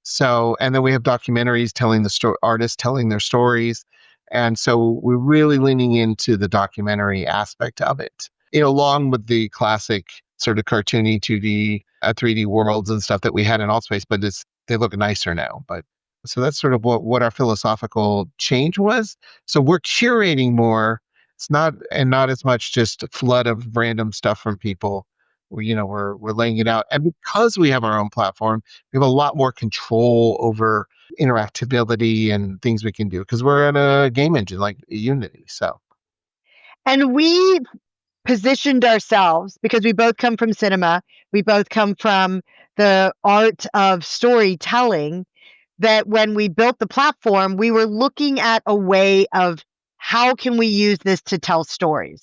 So, and then we have documentaries telling the story, artists telling their stories. And so we're really leaning into the documentary aspect of it, along with the classic sort of cartoony 2D, 3D worlds and stuff that we had in Altspace, but they look nicer now. But so that's sort of what our philosophical change was. So we're curating more. It's not as much just a flood of random stuff from people. We're laying it out. And because we have our own platform, we have a lot more control over interactability and things we can do because we're in a game engine like Unity. So, And we positioned ourselves because we both come from cinema. We both come from the art of storytelling, that when we built the platform, we were looking at a way of how can we use this to tell stories.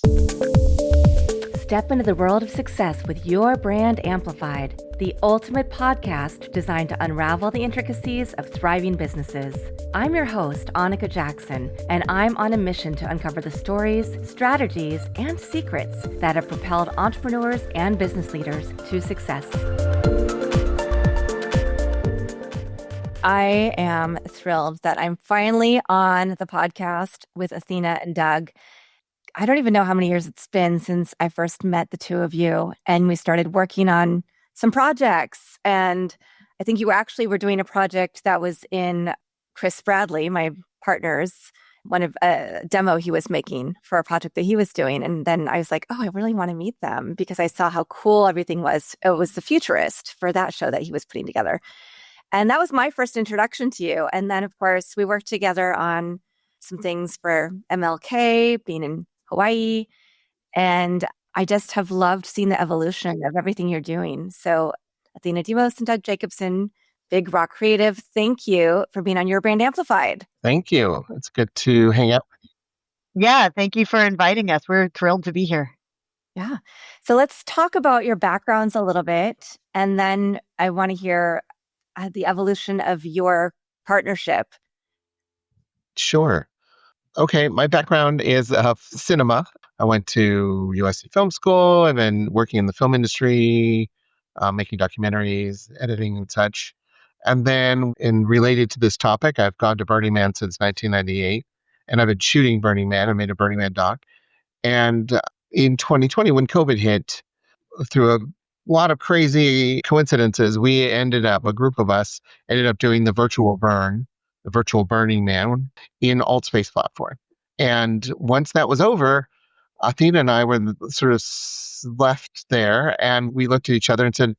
Step into the world of success with your brand amplified, the ultimate podcast designed to unravel the intricacies of thriving businesses. I'm your host, Annika Jackson, and I'm on a mission to uncover the stories, strategies, and secrets that have propelled entrepreneurs and business leaders to success. I am thrilled that I'm finally on the podcast with Athena and Doug. I don't even know how many years it's been since I first met the two of you, and we started working on some projects. And I think you actually were doing a project that was in Chris Bradley, my partner's, one of a demo he was making for a project that he was doing. And then I was like, oh, I really want to meet them because I saw how cool everything was. It was the Futurist for that show that he was putting together. And that was my first introduction to you. And then, of course, we worked together on some things for MLK, being in Hawaii. And I just have loved seeing the evolution of everything you're doing. So Athena Demos and Doug Jacobson, Big Rock Creative, thank you for being on Your Brand Amplified. Thank you. It's good to hang out with you. Yeah, thank you for inviting us. We're thrilled to be here. Yeah. So let's talk about your backgrounds a little bit. And then I want to hear the evolution of your partnership. Sure. Okay, my background is cinema. I went to USC Film School and then working in the film industry, making documentaries, editing and such. And then related to this topic, I've gone to Burning Man since 1998, and I've been shooting Burning Man. I made a Burning Man doc. And in 2020, when COVID hit, through a lot of crazy coincidences, a group of us ended up doing the virtual Burning Man in Altspace platform. And once that was over, Athena and I were sort of left there, and we looked at each other and said,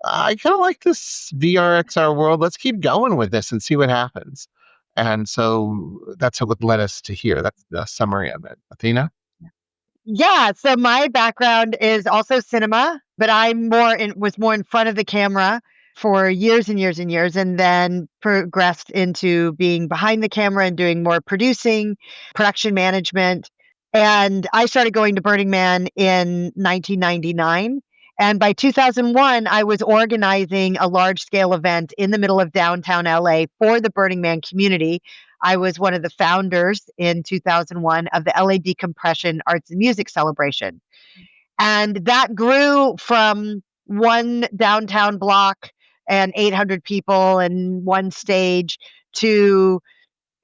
I kind of like this VR XR world. Let's keep going with this and see what happens. And so that's what led us to here. That's the summary of it. Athena? Yeah, so my background is also cinema, but I'm was more in front of the camera for years and years and years, and then progressed into being behind the camera and doing more producing, production management. And I started going to Burning Man in 1999. And by 2001, I was organizing a large-scale event in the middle of downtown LA for the Burning Man community. I was one of the founders in 2001 of the LA Decompression Arts and Music Celebration. And that grew from one downtown block and 800 people and one stage to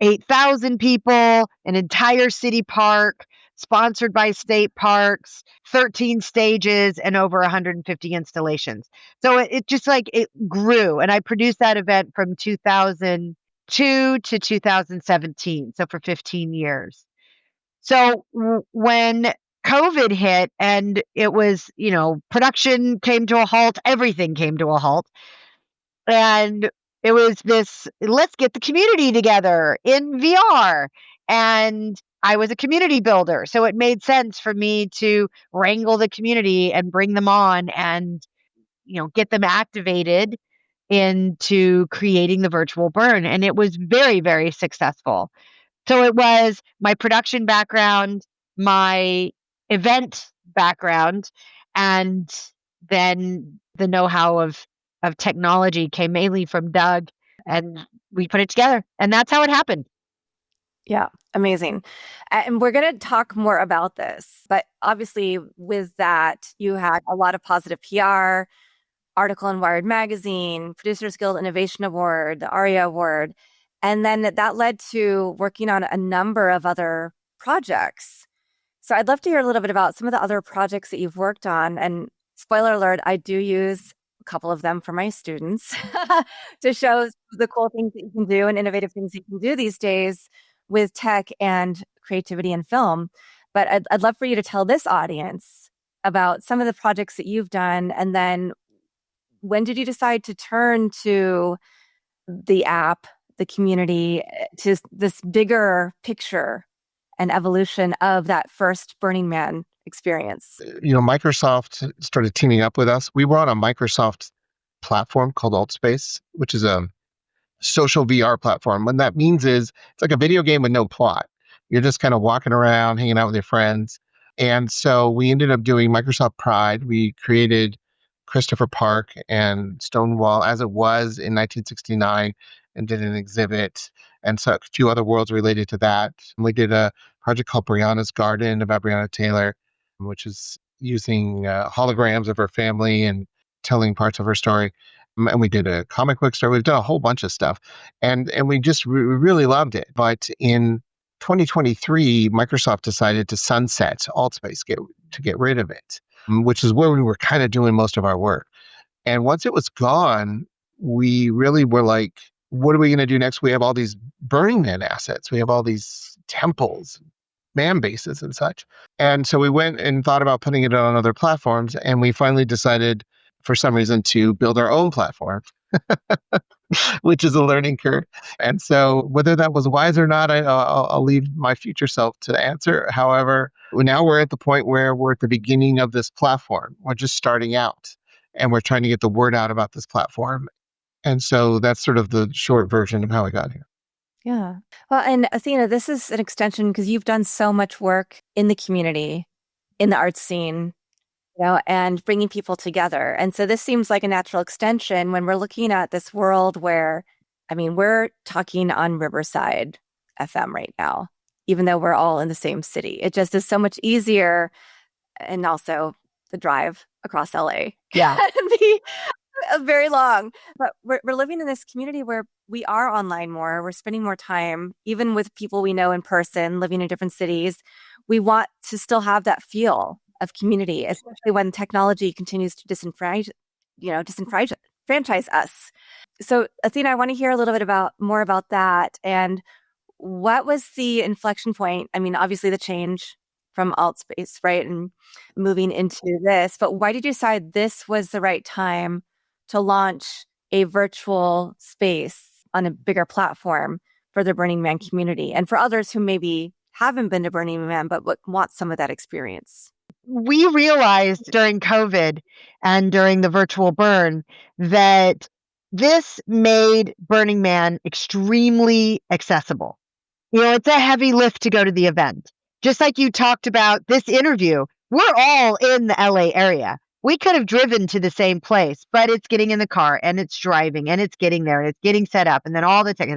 8,000 people, an entire city park, sponsored by state parks, 13 stages, and over 150 installations. So it just it grew. And I produced that event from 2002 to 2017, so for 15 years. So when COVID hit and it was, production came to a halt, everything came to a halt. And it was this, let's get the community together in VR. And I was a community builder. So it made sense for me to wrangle the community and bring them on and, get them activated into creating the virtual burn. And it was very, very successful. So it was my production background, my event background, and then the know-how of technology came mainly from Doug, and we put it together. And that's how it happened. Yeah, amazing. And we're going to talk more about this. But obviously, with that, you had a lot of positive PR article in Wired Magazine, Producers Guild Innovation Award, the ARIA Award. And then that led to working on a number of other projects. So I'd love to hear a little bit about some of the other projects that you've worked on. And spoiler alert, I do use a couple of them for my students to show the cool things that you can do and innovative things you can do these days with tech and creativity in film. But I'd love for you to tell this audience about some of the projects that you've done. And then when did you decide to turn to the app, the community, to this bigger picture and evolution of that first Burning Man experience? Microsoft started teaming up with us. We were on a Microsoft platform called AltSpace, which is a social VR platform. What that means is it's like a video game with no plot. You're just kind of walking around, hanging out with your friends. And so we ended up doing Microsoft Pride. We created Christopher Park and Stonewall as it was in 1969 and did an exhibit and so a few other worlds related to that. We did a project called Brianna's Garden about Breonna Taylor, which is using holograms of her family and telling parts of her story. And we did a comic book story. We've done a whole bunch of stuff. And we just really loved it. But in 2023, Microsoft decided to sunset AltSpace, to get rid of it, which is where we were kind of doing most of our work. And once it was gone, we really were like, what are we going to do next? We have all these Burning Man assets. We have all these temples, man bases and such. And so we went and thought about putting it on other platforms. And we finally decided, for some reason, to build our own platform, which is a learning curve. And so whether that was wise or not, I'll leave my future self to answer. However, now we're at the point where we're at the beginning of this platform. We're just starting out and we're trying to get the word out about this platform. And so that's sort of the short version of how I got here. Yeah. Well, and Athena, this is an extension because you've done so much work in the community, in the arts scene, and bringing people together. And so this seems like a natural extension when we're looking at this world where, we're talking on Riverside FM right now, even though we're all in the same city. It just is so much easier. And also the drive across LA. Yeah. Can be very long. But we're living in this community where we are online more. We're spending more time, even with people we know in person, living in different cities. We want to still have that feel of community, especially when technology continues to disenfranchise us. So, Athena, I want to hear a little bit more about that. And what was the inflection point? Obviously the change from AltSpace, right? And moving into this, but why did you decide this was the right time to launch a virtual space on a bigger platform for the Burning Man community and for others who maybe haven't been to Burning Man, but want some of that experience? We realized during COVID and during the virtual burn that this made Burning Man extremely accessible. It's a heavy lift to go to the event. Just like you talked about this interview, we're all in the LA area. We could have driven to the same place, but it's getting in the car and it's driving and it's getting there and it's getting set up and then all the tech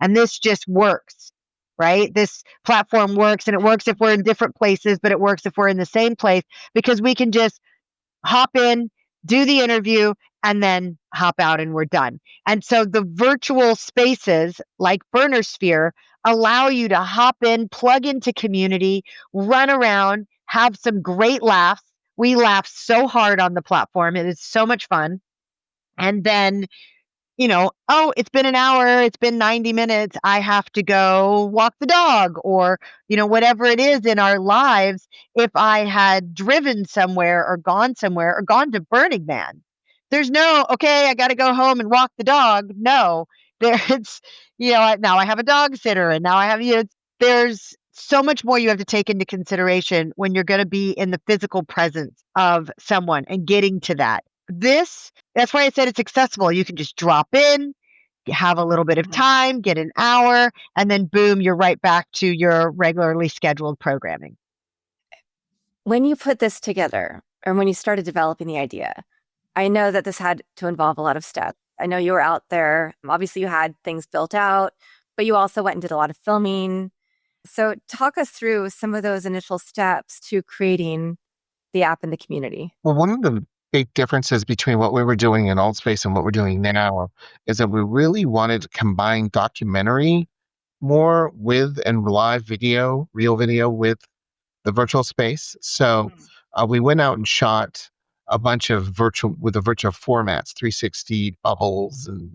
and this just works, right? This platform works, and it works if we're in different places, but it works if we're in the same place because we can just hop in, do the interview, and then hop out and we're done. And so the virtual spaces like Burnersphere allow you to hop in, plug into community, run around, have some great laughs. We laugh so hard on the platform. It is so much fun. And then, it's been an hour, it's been 90 minutes. I have to go walk the dog or, whatever it is in our lives. If I had driven somewhere or gone to Burning Man, there's no, okay, I got to go home and walk the dog. No, there's, now I have a dog sitter and now I have, there's so much more you have to take into consideration when you're going to be in the physical presence of someone and getting to that. That's why I said it's accessible. You can just drop in, have a little bit of time, get an hour, and then boom, you're right back to your regularly scheduled programming. When you put this together, or when you started developing the idea, I know that this had to involve a lot of steps. I know you were out there. Obviously, you had things built out, but you also went and did a lot of filming. So talk us through some of those initial steps to creating the app in the community. Well, one of the big differences between what we were doing in Alt Space and what we're doing now is that we really wanted to combine documentary more with and live video, real video with the virtual space. So we went out and shot a bunch of the virtual formats, 360 bubbles and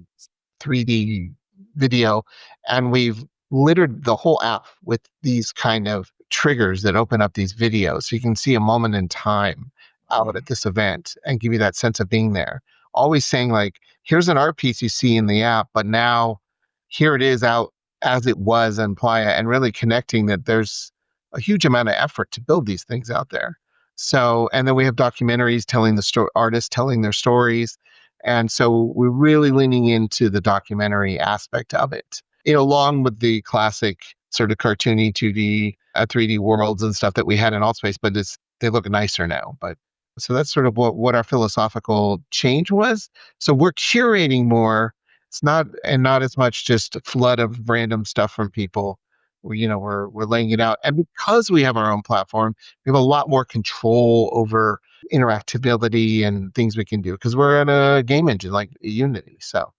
3D video, and we've littered the whole app with these kind of triggers that open up these videos, so you can see a moment in time out at this event and give you that sense of being there. Always saying like, here's an art piece you see in the app, but now here it is out as it was in Playa, and really connecting that there's a huge amount of effort to build these things out there. So, and then we have documentaries telling the story, artists telling their stories. And so we're really leaning into the documentary aspect of it, along with the classic sort of cartoony 2D, 3D worlds and stuff that we had in Altspace, but they look nicer now. But so that's sort of what our philosophical change was. So we're curating more. It's not as much just a flood of random stuff from people. We're laying it out, and because we have our own platform, we have a lot more control over interactability and things we can do because we're in a game engine like Unity. So,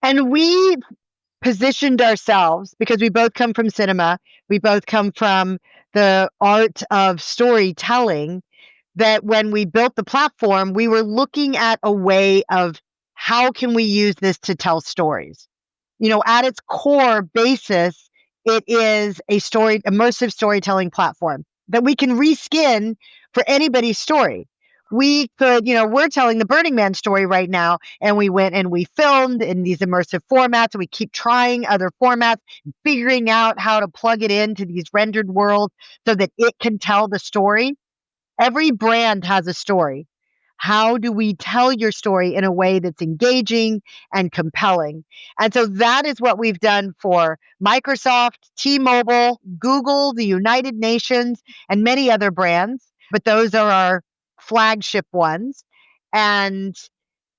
and we positioned ourselves because we both come from cinema, we both come from the art of storytelling, that when we built the platform, we were looking at a way of how can we use this to tell stories. At its core basis, it is a immersive storytelling platform that we can reskin for anybody's story. We could, we're telling the Burning Man story right now, and we went and we filmed in these immersive formats, and we keep trying other formats, figuring out how to plug it into these rendered worlds so that it can tell the story. Every brand has a story. How do we tell your story in a way that's engaging and compelling? And so that is what we've done for Microsoft, T-Mobile, Google, the United Nations, and many other brands. But those are our flagship ones. And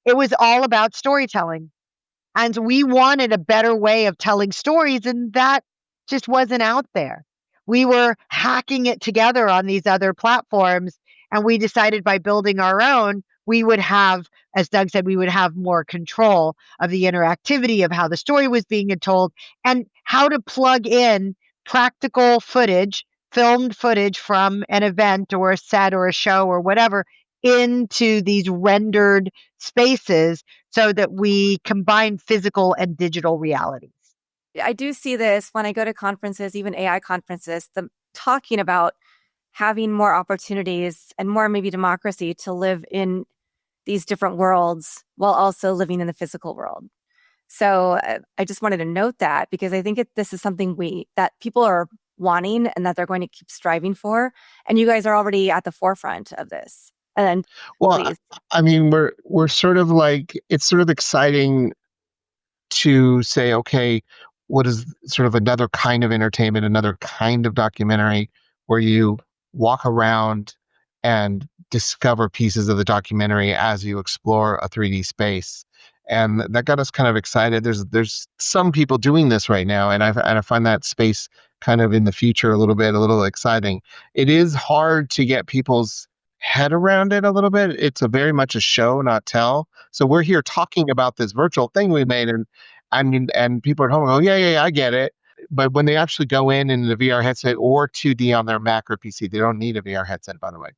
it was all about storytelling. And we wanted a better way of telling stories, and that just wasn't out there. We were hacking it together on these other platforms, and we decided by building our own, we would have, as Doug said, we would have more control of the interactivity of how the story was being told and how to plug in practical footage, filmed footage from an event or a set or a show or whatever into these rendered spaces so that we combine physical and digital realities. I do see this when I go to conferences, even AI conferences, them talking about having more opportunities and more maybe democracy to live in these different worlds while also living in the physical world. So I just wanted to note that because I think this is something that people are wanting and that they're going to keep striving for. And you guys are already at the forefront of this. And well, please. I mean, we're sort of like, it's sort of exciting to say, okay, what is sort of another kind of entertainment, another kind of documentary where you walk around and discover pieces of the documentary as you explore a 3D space. And that got us kind of excited. There's some people doing this right now, and I find that space kind of in the future a little exciting. It is hard to get people's head around it a little bit. It's very much a show, not tell. So we're here talking about this virtual thing we made, and people at home go, yeah, I get it. But when they actually go in the VR headset or 2D on their Mac or PC, they don't need a VR headset, by the way.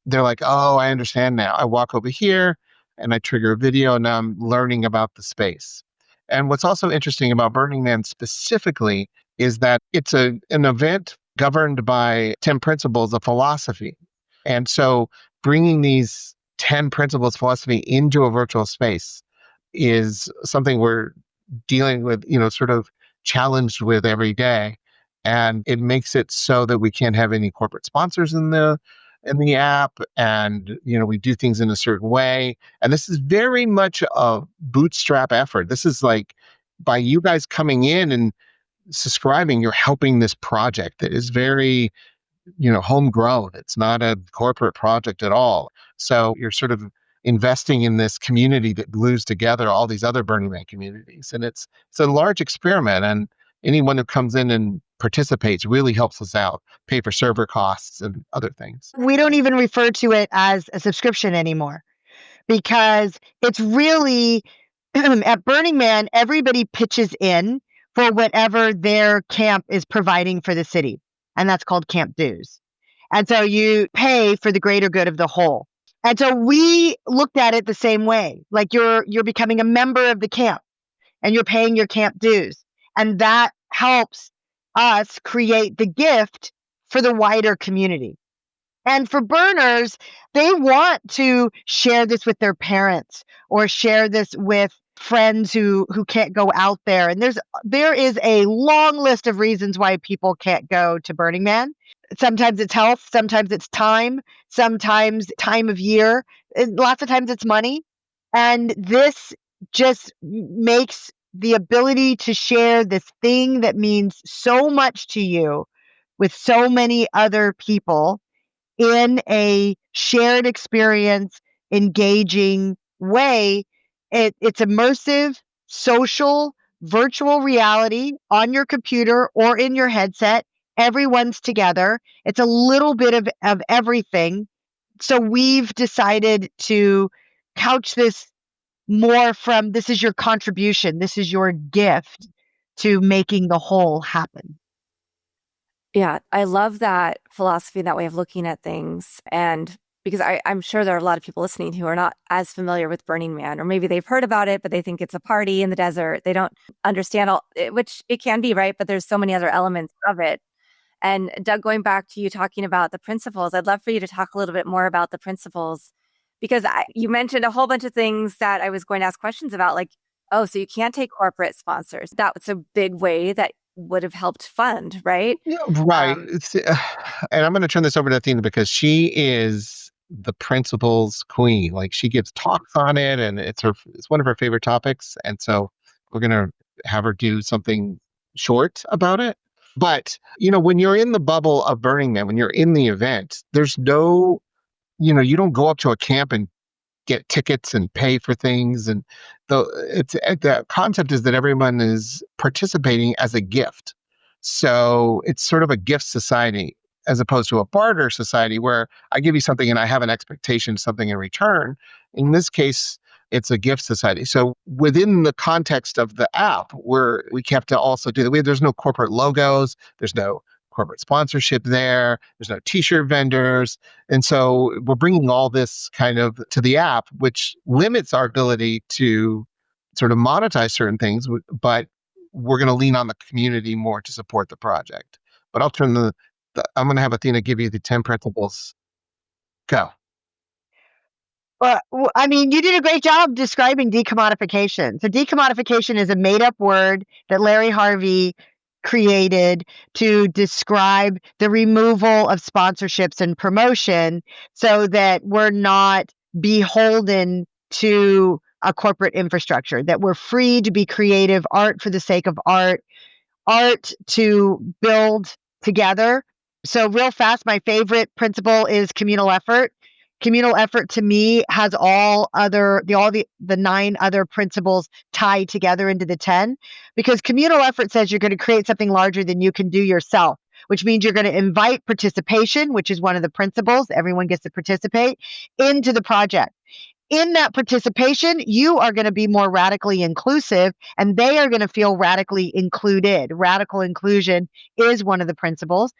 They're like, oh, I understand now. I walk over here and I trigger a video, and now I'm learning about the space. And what's also interesting about Burning Man specifically is that it's an event governed by 10 principles of philosophy. And so bringing these 10 principles of philosophy into a virtual space is something we're dealing with, sort of challenged with every day. And it makes it so that we can't have any corporate sponsors in the app, and we do things in a certain way. And this is very much a bootstrap effort. This is like, by you guys coming in and subscribing, you're helping this project that is very homegrown. It's not a corporate project at all. So you're sort of investing in this community that glues together all these other Burning Man communities. And it's a large experiment, and anyone who comes in and participates really helps us out, pay for server costs and other things. We don't even refer to it as a subscription anymore. because it's really at Burning Man, everybody pitches in for whatever their camp is providing for the city. And that's called camp dues. And so you pay for the greater good of the whole. And so we looked at it the same way. Like you're becoming a member of the camp and you're paying your camp dues. And that helps us create the gift for the wider community. And for burners, they want to share this with their parents or share this with friends who can't go out there. And there is a long list of reasons why people can't go to Burning Man. Sometimes it's health, sometimes it's time, sometimes time of year, and lots of times it's money. And this just makes the ability to share this thing that means so much to you with so many other people in a shared experience, engaging way. It's immersive, social, virtual reality on your computer or in your headset. Everyone's together. It's a little bit of everything. So we've decided to couch this more from this is your contribution, this is your gift to making the whole happen. Yeah, I love that philosophy, that way of looking at things. And because I'm sure there are a lot of people listening who are not as familiar with Burning Man, or maybe they've heard about it, but they think it's a party in the desert. They don't understand which it can be, right? But there's so many other elements of it. And Doug, going back to you talking about the principles, I'd love for you to talk a little bit more about the principles, because you mentioned a whole bunch of things that I was going to ask questions about, like, oh, so you can't take corporate sponsors. That was a big way that would have helped fund, right? Yeah, right. And I'm going to turn this over to Athena because she is the principles queen. Like she gives talks on it, and it's one of her favorite topics. And so we're going to have her do something short about it. But when you're in the bubble of Burning Man, when you're in the event, there's no, you don't go up to a camp and get tickets and pay for things. And the concept is that everyone is participating as a gift. So it's sort of a gift society as opposed to a barter society where I give you something and I have an expectation of something in return. In this case, it's a gift society. So within the context of the app, we have to also do that. There's no corporate logos. There's no corporate sponsorship there. There's no t-shirt vendors. And so we're bringing all this kind of to the app, which limits our ability to sort of monetize certain things, but we're going to lean on the community more to support the project. But I'll turn I'm going to have Athena give you the 10 principles. Go. Well, I mean, you did a great job describing decommodification. So decommodification is a made-up word that Larry Harvey created to describe the removal of sponsorships and promotion so that we're not beholden to a corporate infrastructure, that we're free to be creative, art for the sake of art to build together. So real fast, my favorite principle is communal effort. Communal effort to me has all the 9 other principles tied together into the 10, because communal effort says you're going to create something larger than you can do yourself, which means you're going to invite participation, which is one of the principles. Everyone gets to participate into the project. In that participation, you are going to be more radically inclusive and they are going to feel radically included. Radical inclusion is one of the principles.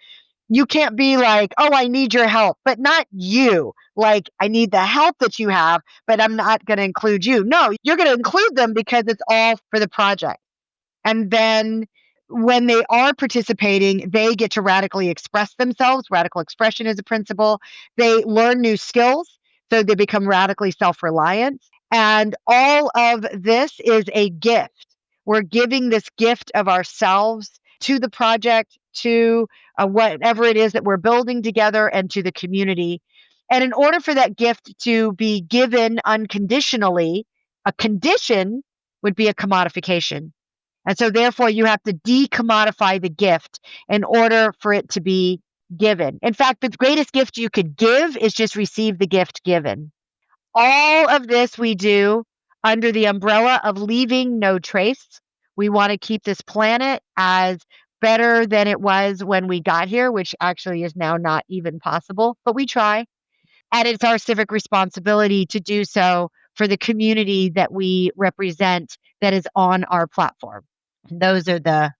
You can't be like, oh, I need your help, but not you. Like, I need the help that you have, but I'm not going to include you. No, you're going to include them because it's all for the project. And then when they are participating, they get to radically express themselves. Radical expression is a principle. They learn new skills, so they become radically self-reliant. And all of this is a gift. We're giving this gift of ourselves to the project, to whatever it is that we're building together, and to the community. And in order for that gift to be given unconditionally, a condition would be a commodification. And so therefore you have to decommodify the gift in order for it to be given. In fact, the greatest gift you could give is just receive the gift given. All of this we do under the umbrella of leaving no trace. We want to keep this planet as better than it was when we got here, which actually is now not even possible, but we try. And it's our civic responsibility to do so for the community that we represent that is on our platform. And those are the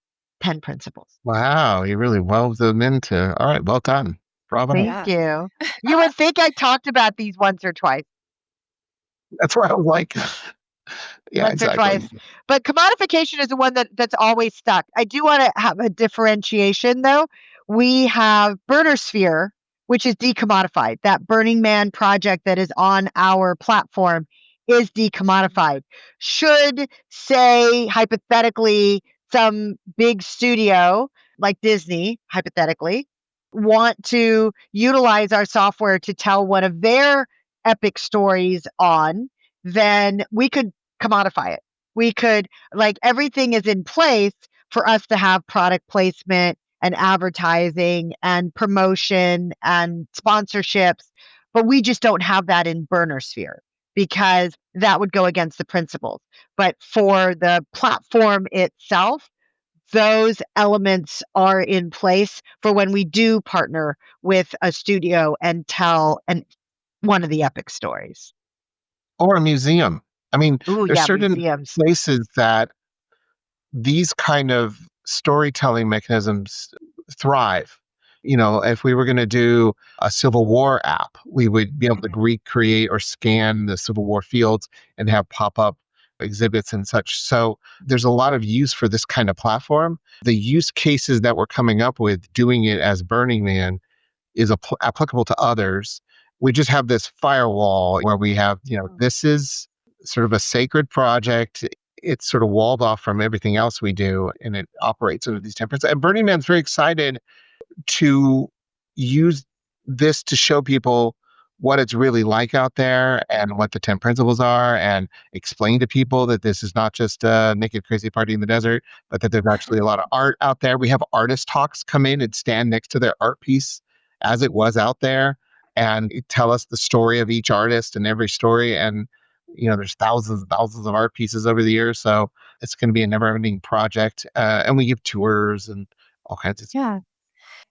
10 principles. Wow, you really wove them into. All right, well done. Bravo. Thank you. You would think I talked about these once or twice. That's why I like. Yeah, Once or exactly. twice. But commodification is the one that's always stuck. I do want to have a differentiation though. We have Burner Sphere, which is decommodified. That Burning Man project that is on our platform is decommodified. Should, say, hypothetically, some big studio like Disney, hypothetically, want to utilize our software to tell one of their epic stories on, then we could commodify it. We could, like, everything is in place for us to have product placement and advertising and promotion and sponsorships, but we just don't have that in Burner Sphere because that would go against the principles. But for the platform itself, those elements are in place for when we do partner with a studio and tell one of the epic stories. Or a museum. I mean, Ooh, there's yeah, certain museums. places that these kind of storytelling mechanisms thrive. You know, if we were going to do a Civil War app, we would be able to recreate or scan the Civil War fields and have pop up exhibits and such. So there's a lot of use for this kind of platform. The use cases that we're coming up with doing it as Burning Man is applicable to others. We just have this firewall where we have, this is sort of a sacred project. It's sort of walled off from everything else we do, and it operates under these temperatures. And Burning Man's very excited to use this to show people what it's really like out there and what the 10 principles are, and explain to people that this is not just a naked crazy party in the desert, but that there's actually a lot of art out there. We have artist talks come in and stand next to their art piece as it was out there and tell us the story of each artist and every story. And there's thousands and thousands of art pieces over the years, so it's going to be a never-ending project. And we give tours and all kinds of stuff. Yeah.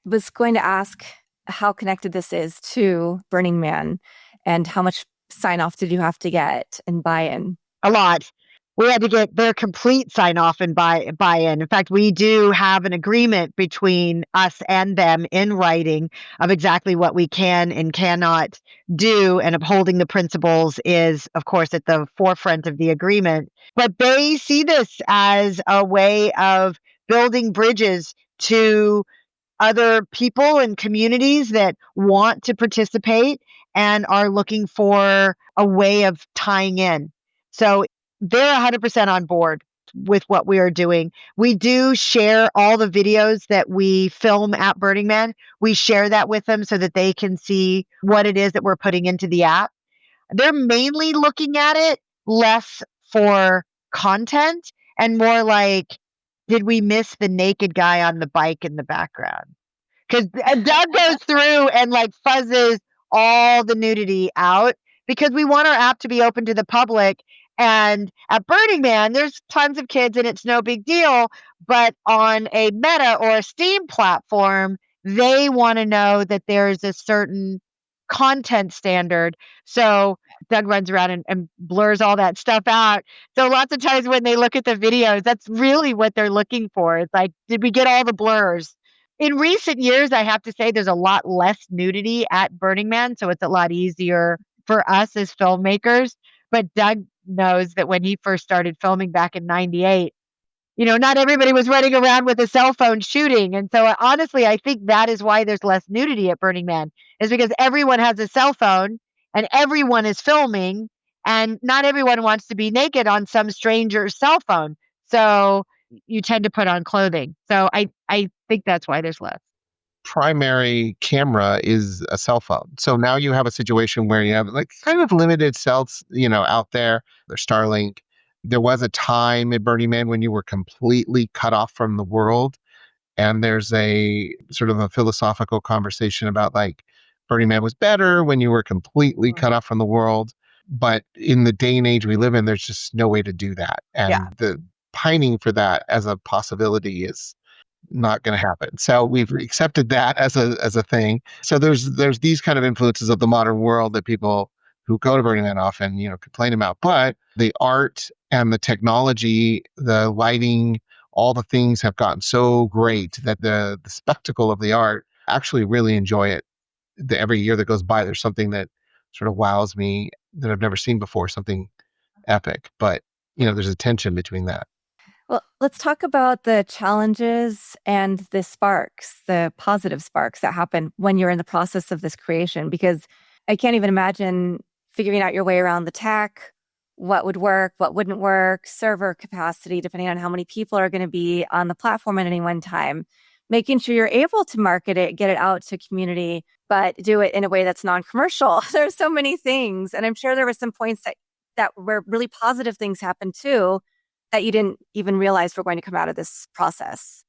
Was going to ask how connected this is to Burning Man and how much sign off did you have to get and buy-in? A lot. We had to get their complete sign off and buy-in. In fact, we do have an agreement between us and them in writing of exactly what we can and cannot do, and upholding the principles is, of course, at the forefront of the agreement. But they see this as a way of building bridges to other people and communities that want to participate and are looking for a way of tying in. So they're 100% on board with what we are doing. We do share all the videos that we film at Burning Man. We share that with them so that they can see what it is that we're putting into the app. They're mainly looking at it less for content and more like, did we miss the naked guy on the bike in the background? Because Doug goes through and like fuzzes all the nudity out because we want our app to be open to the public. And at Burning Man, there's tons of kids and it's no big deal. But on a Meta or a Steam platform, they want to know that there's a certain content standard. So Doug runs around and blurs all that stuff out. So lots of times when they look at the videos, that's really what they're looking for. It's like, did we get all the blurs? In recent years, I have to say there's a lot less nudity at Burning Man, so it's a lot easier for us as filmmakers. But Doug knows that when he first started filming back in '98, not everybody was running around with a cell phone shooting. And so honestly, I think that is why there's less nudity at Burning Man, is because everyone has a cell phone and everyone is filming, and not everyone wants to be naked on some stranger's cell phone. So you tend to put on clothing. So I think that's why there's less. Primary camera is a cell phone. So now you have a situation where you have like kind of limited cells, out there. There's Starlink. There was a time at Burning Man when you were completely cut off from the world. And there's a sort of a philosophical conversation about like Burning Man was better when you were completely cut off from the world. But in the day and age we live in, there's just no way to do that. And the pining for that as a possibility is not going to happen. So we've accepted that as a thing. So there's these kind of influences of the modern world that people who go to Burning Man often, complain about. But the art and the technology, the lighting, all the things have gotten so great that the spectacle of the art actually really enjoy it. Every year that goes by, there's something that sort of wows me that I've never seen before, something epic. But, there's a tension between that. Well, let's talk about the challenges and the sparks, the positive sparks that happen when you're in the process of this creation, because I can't even imagine figuring out your way around the tech, what would work, what wouldn't work, server capacity, depending on how many people are going to be on the platform at any one time, making sure you're able to market it, get it out to community, but do it in a way that's non-commercial. There's so many things. And I'm sure there were some points that where really positive things happened too, that you didn't even realize were going to come out of this process.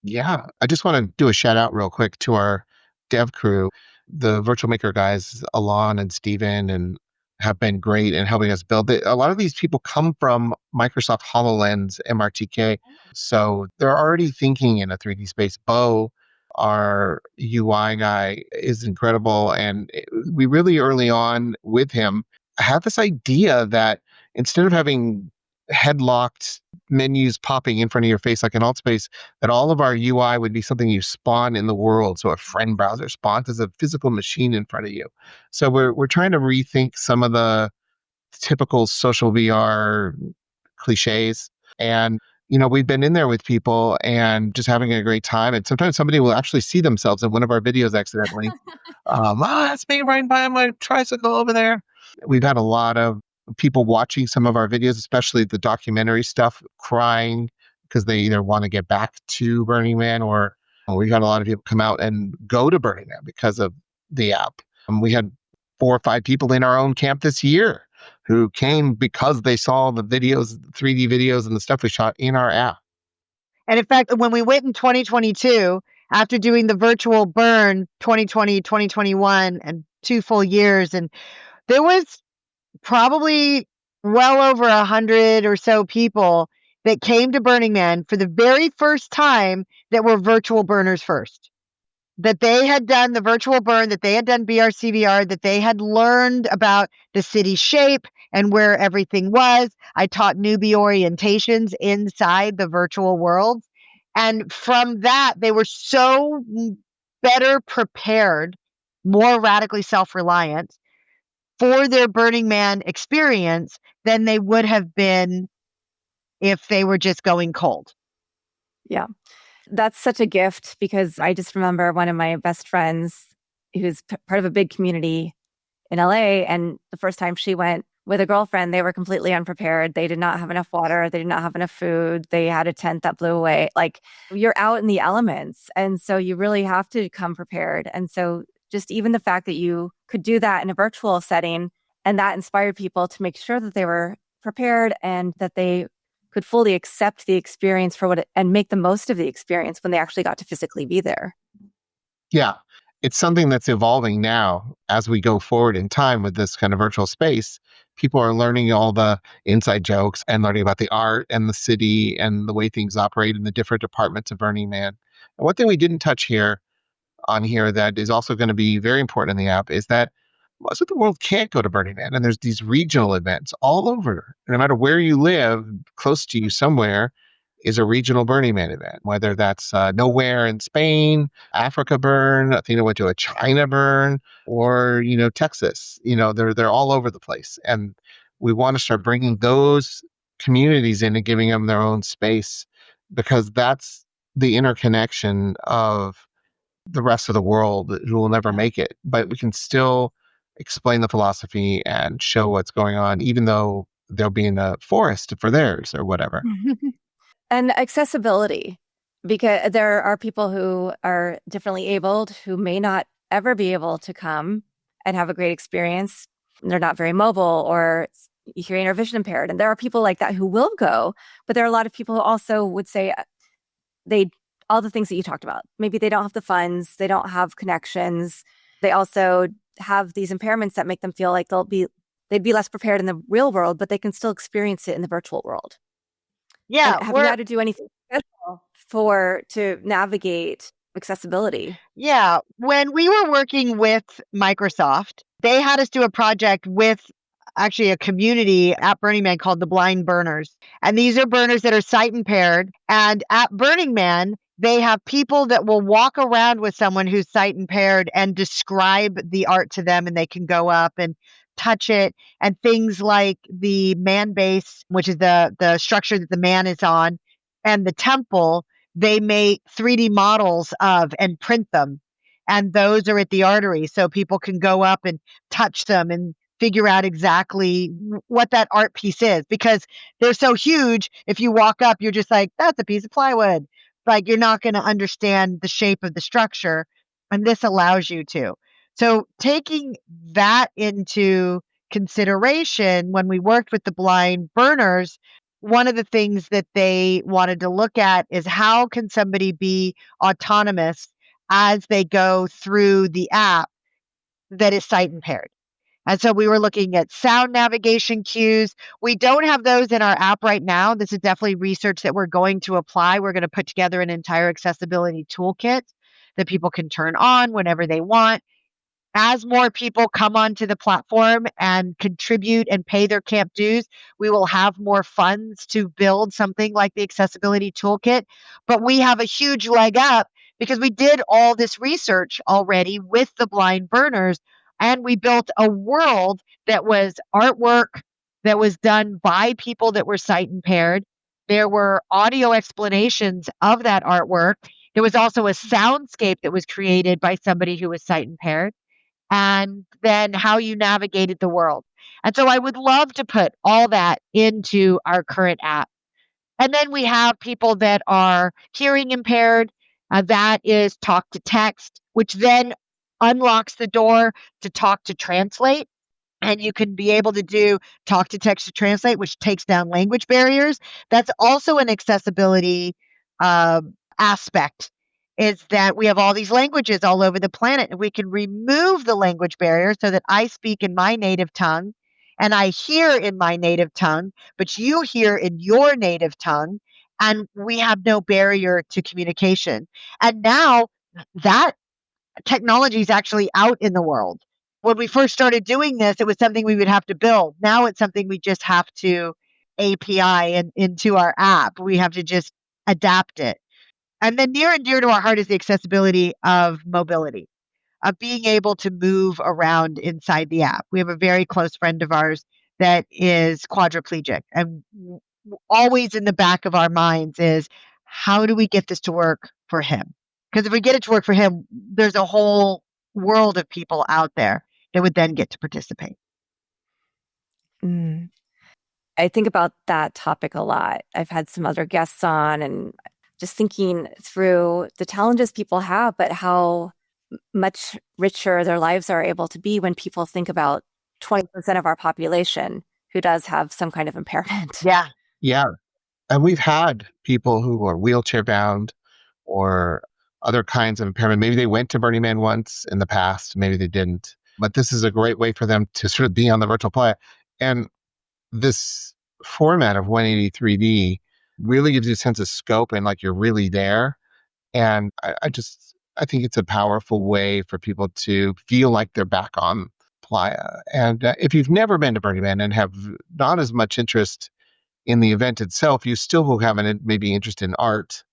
Yeah. I just want to do a shout out real quick to our dev crew. The virtual maker guys, Alon and Steven, and have been great in helping us build it. A lot of these people come from Microsoft HoloLens, MRTK. So they're already thinking in a 3D space. Bo, our UI guy, is incredible. And we really early on with him had this idea that instead of having headlocked menus popping in front of your face like an alt space, that all of our UI would be something you spawn in the world. So a friend browser spawns as a physical machine in front of you. So we're trying to rethink some of the typical social VR cliches. And we've been in there with people and just having a great time. And sometimes somebody will actually see themselves in one of our videos accidentally. That's me riding by on my tricycle over there. We've had a lot of people watching some of our videos, especially the documentary stuff, crying because they either want to get back to Burning Man, or we got a lot of people come out and go to Burning Man because of the app. We had 4 or 5 people in our own camp this year who came because they saw the videos, 3D videos and the stuff we shot in our app. And in fact, when we went in 2022, after doing the virtual burn 2020, 2021, and 2 full years, and there was probably well over 100 or so people that came to Burning Man for the very first time that were virtual burners first. That they had done the virtual burn, that they had done BRCVR, that they had learned about the city shape and where everything was. I taught newbie orientations inside the virtual world. And from that, they were so better prepared, more radically self-reliant for their Burning Man experience than they would have been if they were just going cold. Yeah. That's such a gift, because I just remember one of my best friends who's part of a big community in LA. And the first time she went with a girlfriend, they were completely unprepared. They did not have enough water. They did not have enough food. They had a tent that blew away. Like, you're out in the elements. And so you really have to come prepared. And so just even the fact that you could do that in a virtual setting, and that inspired people to make sure that they were prepared and that they could fully accept the experience for and make the most of the experience when they actually got to physically be there. Yeah. It's something that's evolving now as we go forward in time with this kind of virtual space. People are learning all the inside jokes and learning about the art and the city and the way things operate in the different departments of Burning Man. And one thing we didn't touch here that is also going to be very important in the app is that most of the world can't go to Burning Man. And there's these regional events all over. No matter where you live, close to you somewhere is a regional Burning Man event, whether that's nowhere in Spain, Africa burn, Athena went to a China burn, or, Texas. They're all over the place. And we want to start bringing those communities in and giving them their own space, because that's the interconnection of the rest of the world who will never make it. But we can still explain the philosophy and show what's going on, even though they'll be in a forest for theirs or whatever. And accessibility, because there are people who are differently abled who may not ever be able to come and have a great experience. They're not very mobile, or hearing or vision impaired. And there are people like that who will go, but there are a lot of people who also would say all the things that you talked about. Maybe they don't have the funds, they don't have connections. They also have these impairments that make them feel like they'd be less prepared in the real world, but they can still experience it in the virtual world. Yeah. Have you had to do anything special to navigate accessibility? Yeah. When we were working with Microsoft, They had us do a project with actually a community at Burning Man called the Blind Burners. And these are burners that are sight impaired. And at Burning Man, they have people that will walk around with someone who's sight impaired and describe the art to them, and they can go up and touch it. And things like the man base, which is the structure that the man is on, and the temple, they make 3D models of and print them. And those are at the artery. So people can go up and touch them and figure out exactly what that art piece is, because they're so huge. If you walk up, you're just like, that's a piece of plywood. Like, you're not going to understand the shape of the structure. And this allows you to. So taking that into consideration, when we worked with the blind burners, one of the things that they wanted to look at is how can somebody be autonomous as they go through the app that is sight impaired. And so we were looking at sound navigation cues. We don't have those in our app right now. This is definitely research that we're going to apply. We're going to put together an entire accessibility toolkit that people can turn on whenever they want. As more people come onto the platform and contribute and pay their camp dues, we will have more funds to build something like the accessibility toolkit. But we have a huge leg up because we did all this research already with the blind burners, and we built a world that was artwork that was done by people that were sight impaired. There were audio explanations of that artwork. There was also a soundscape that was created by somebody who was sight impaired, and then how you navigated the world. And so I would love to put all that into our current app. And then we have people that are hearing impaired. That is talk to text, which then unlocks the door to talk to translate. And you can be able to do talk to text to translate, which takes down language barriers. That's also an accessibility aspect, is that we have all these languages all over the planet, and we can remove the language barrier so that I speak in my native tongue and I hear in my native tongue, but you hear in your native tongue, and we have no barrier to communication. And now that technology is actually out in the world. When we first started doing this, it was something we would have to build. Now it's something we just have to API into our app. We have to just adapt it. And then near and dear to our heart is the accessibility of mobility, of being able to move around inside the app. We have a very close friend of ours that is quadriplegic, and always in the back of our minds is, how do we get this to work for him? Because if we get it to work for him, there's a whole world of people out there that would then get to participate. Mm. I think about that topic a lot. I've had some other guests on, and just thinking through the challenges people have, but how much richer their lives are able to be when people think about 20% of our population who does have some kind of impairment. Yeah. Yeah. And we've had people who are wheelchair bound or other kinds of impairment. Maybe they went to Burning Man once in the past, maybe they didn't. But this is a great way for them to sort of be on the virtual planet. And this format of 183D really gives you a sense of scope and like you're really there. And I think it's a powerful way for people to feel like they're back on Playa. And if you've never been to Burning Man and have not as much interest in the event itself, you still will have an maybe interest in art,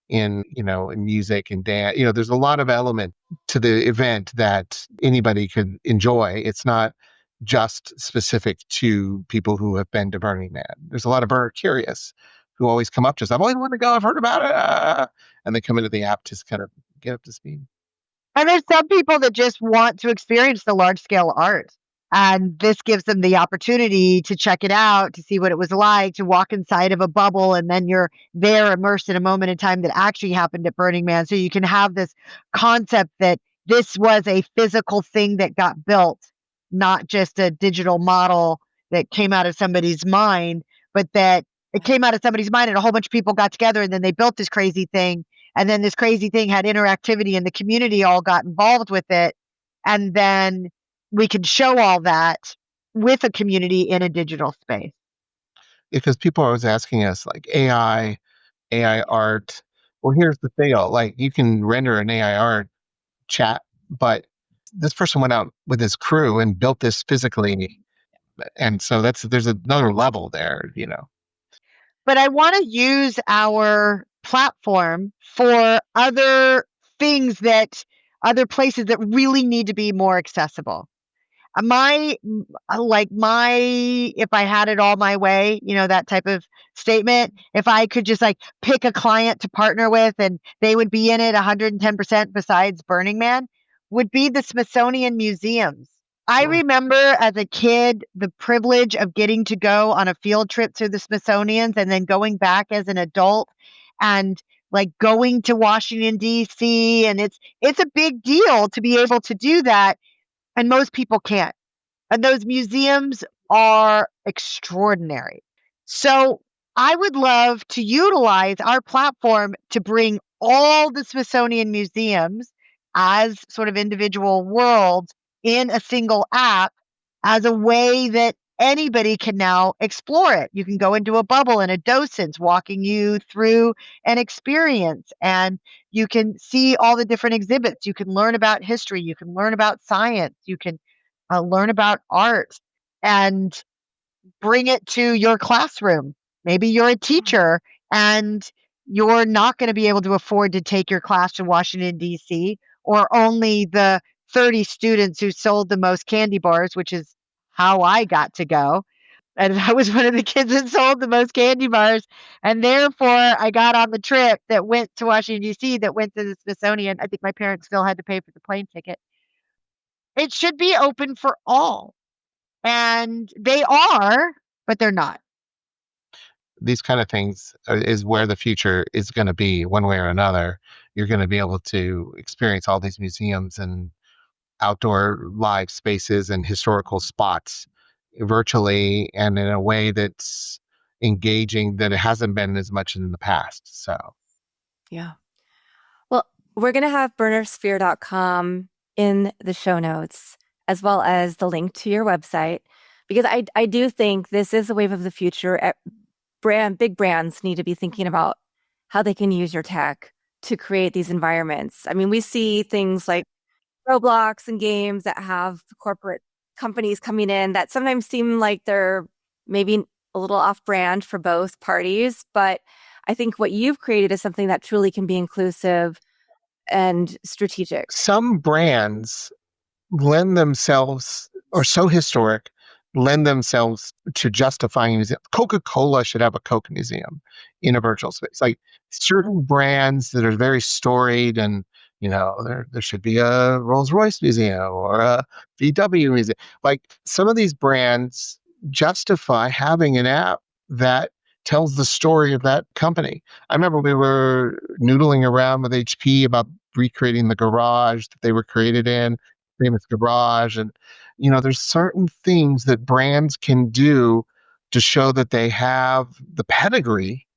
in music and dance. There's a lot of element to the event that anybody could enjoy. It's not just specific to people who have been to Burning Man. There's a lot of burner curious who always come up to us. I've always wanted to go. I've heard about it. And they come into the app to kind of get up to speed. And there's some people that just want to experience the large scale art. And this gives them the opportunity to check it out, to see what it was like, to walk inside of a bubble, and then you're there immersed in a moment in time that actually happened at Burning Man. So you can have this concept that this was a physical thing that got built, not just a digital model that came out of somebody's mind, but that it came out of somebody's mind and a whole bunch of people got together and then they built this crazy thing. And then this crazy thing had interactivity and the community all got involved with it. And then we can show all that with a community in a digital space. Because people are always asking us, like, AI art. Well, here's the thing, like, you can render an AI art chat, but this person went out with his crew and built this physically. And so there's another level there, But I want to use our platform for other things other places that really need to be more accessible. If I had it all my way, that type of statement, if I could just pick a client to partner with and they would be in it 110% besides Burning Man, would be the Smithsonian museums. I remember as a kid the privilege of getting to go on a field trip to the Smithsonian's and then going back as an adult and going to Washington D.C. and it's a big deal to be able to do that, and most people can't. And those museums are extraordinary. So I would love to utilize our platform to bring all the Smithsonian museums as sort of individual worlds in a single app as a way that anybody can now explore it. You can go into a bubble and a docent's walking you through an experience, and you can see all the different exhibits. You can learn about history. You can learn about science. You can learn about art and bring it to your classroom. Maybe you're a teacher and you're not going to be able to afford to take your class to Washington, D.C., or only the 30 students who sold the most candy bars, which is how I got to go. And I was one of the kids that sold the most candy bars. And therefore, I got on the trip that went to Washington, D.C., that went to the Smithsonian. I think my parents still had to pay for the plane ticket. It should be open for all. And they are, but they're not. These kind of things is where the future is going to be one way or another. You're going to be able to experience all these museums and outdoor live spaces and historical spots virtually and in a way that's engaging that it hasn't been as much in the past. So, yeah. Well, we're going to have burnersphere.com in the show notes, as well as the link to your website, because I do think this is a wave of the future. Big brands need to be thinking about how they can use your tech to create these environments. I mean, we see things like Roblox and games that have corporate companies coming in that sometimes seem like they're maybe a little off brand for both parties. But I think what you've created is something that truly can be inclusive and strategic. Some brands lend themselves, or so historic, lend themselves to justifying museums. Coca-Cola should have a Coke museum in a virtual space. Like certain brands that are very storied, and there should be a Rolls-Royce museum or a VW museum. Like some of these brands justify having an app that tells the story of that company. I remember we were noodling around with HP about recreating the garage that they were created in, famous garage. And, there's certain things that brands can do to show that they have the pedigree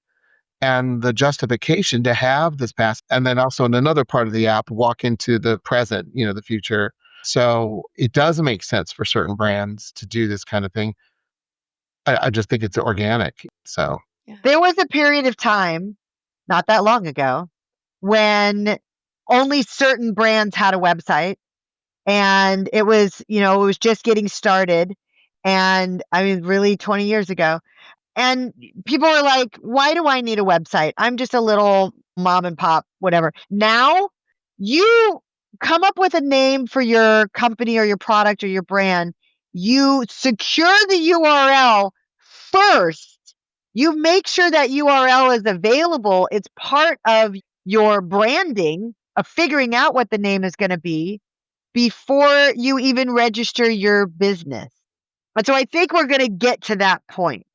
and the justification to have this past. And then also in another part of the app, walk into the present, the future. So it does make sense for certain brands to do this kind of thing. I just think it's organic. So there was a period of time, not that long ago, when only certain brands had a website, and it was just getting started. And I mean, really 20 years ago. And people were like, why do I need a website? I'm just a little mom and pop, whatever. Now you come up with a name for your company or your product or your brand. You secure the URL first. You make sure that URL is available. It's part of your branding of figuring out what the name is going to be before you even register your business. And so I think we're going to get to that point.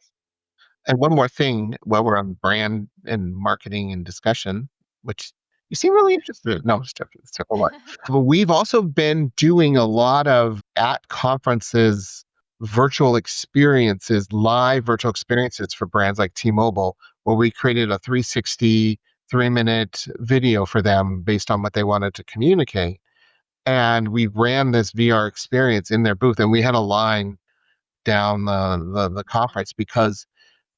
And one more thing while we're on brand and marketing and discussion, which you seem really interested in. No, it's a whole lot. But we've also been doing a lot of at conferences, virtual experiences, live virtual experiences for brands like T-Mobile, where we created a 360 3-minute video for them based on what they wanted to communicate. And we ran this VR experience in their booth, and we had a line down the conference because,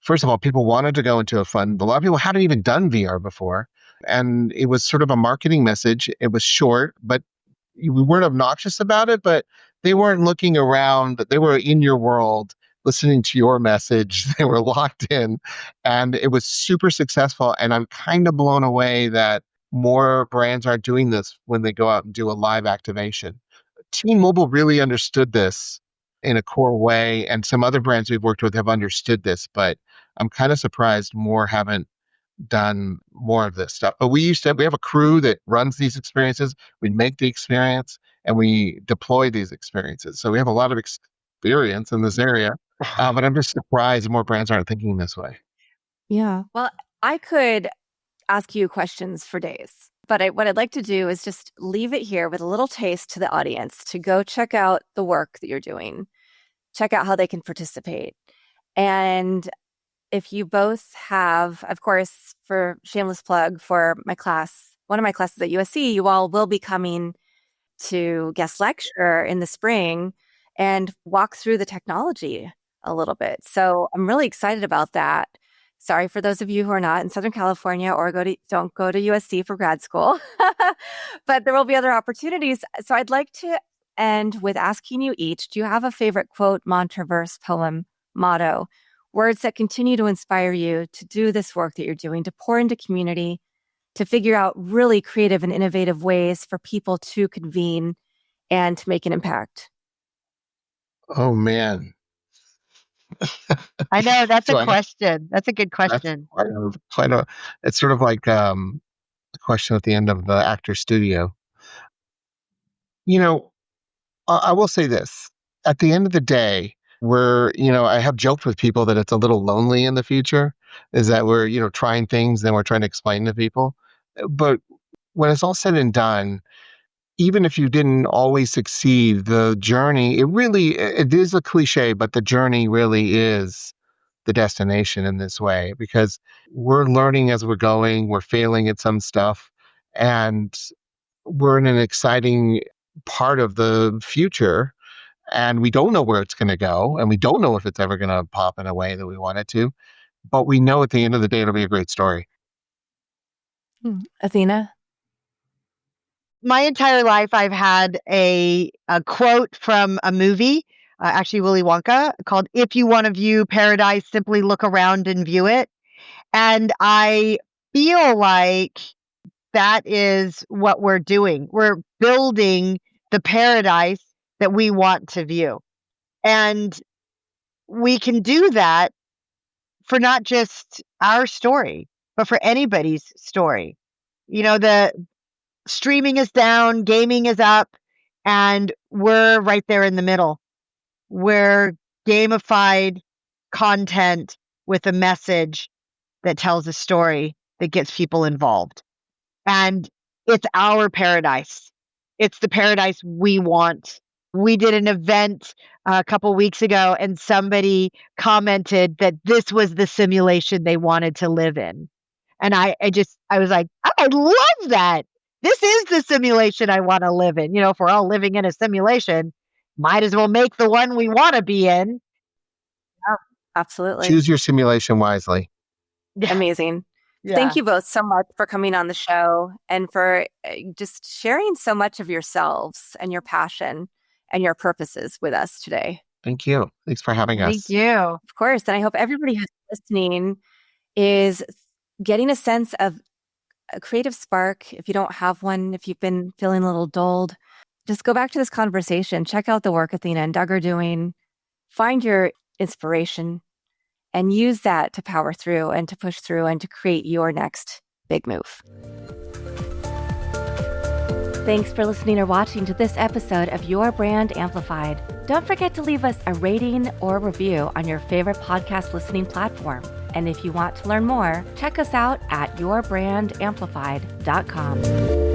first of all, people wanted to go into a fun. A lot of people hadn't even done VR before. And it was sort of a marketing message. It was short, but we weren't obnoxious about it, but they weren't looking around. They were in your world, listening to your message. They were locked in, and it was super successful. And I'm kind of blown away that more brands are doing this when they go out and do a live activation. T-Mobile really understood this in a core way, and some other brands we've worked with have understood this, but I'm kind of surprised more haven't done more of this stuff. But we have a crew that runs these experiences. We make the experience and we deploy these experiences. So we have a lot of experience in this area. But I'm just surprised more brands aren't thinking this way. Yeah. Well, I could ask you questions for days, but what I'd like to do is just leave it here with a little taste to the audience to go check out the work that you're doing, check out how they can participate. And if you both have, of course, for shameless plug for my class, one of my classes at USC, you all will be coming to guest lecture in the spring and walk through the technology a little bit. So I'm really excited about that. Sorry for those of you who are not in Southern California or don't go to USC for grad school, but there will be other opportunities. So I'd like to end with asking you each, do you have a favorite quote, mantra, verse, poem, motto, words that continue to inspire you to do this work that you're doing, to pour into community, to figure out really creative and innovative ways for people to convene and to make an impact? Oh man. I know that's So a question. That's a good that's question. quite a, it's sort of like a question at the end of the actor studio. You know, I will say this. At the end of the day, I have joked with people that it's a little lonely in the future, is that we're, trying things and we're trying to explain to people. But when it's all said and done, even if you didn't always succeed, the journey, it is a cliche, but the journey really is the destination in this way, because we're learning as we're going, we're failing at some stuff, and we're in an exciting part of the future, and we don't know where it's going to go, and we don't know if it's ever going to pop in a way that we want it to, but we know at the end of the day it'll be a great story. Athena? My entire life, I've had a quote from a movie, actually Willy Wonka, called "If you want to view paradise, simply look around and view it." And I feel like that is what we're doing. We're building the paradise that we want to view. And we can do that for not just our story, but for anybody's story. The streaming is down, gaming is up, and we're right there in the middle. We're gamified content with a message that tells a story that gets people involved. And it's our paradise. It's the paradise we want. We did an event a couple weeks ago, and somebody commented that this was the simulation they wanted to live in. And I was like, I love that. This is the simulation I want to live in. If we're all living in a simulation, might as well make the one we want to be in. Oh, absolutely. Choose your simulation wisely. Yeah. Amazing. Yeah. Thank you both so much for coming on the show and for just sharing so much of yourselves and your passion and your purposes with us today. Thank you. Thanks for having us. Thank you. Of course. And I hope everybody who's listening is getting a sense of a creative spark. If you don't have one, if you've been feeling a little dulled, just go back to this conversation. Check out the work Athena and Doug are doing. Find your inspiration and use that to power through and to push through and to create your next big move. Thanks for listening or watching to this episode of Your Brand Amplified. Don't forget to leave us a rating or review on your favorite podcast listening platform. And if you want to learn more, check us out at yourbrandamplified.com.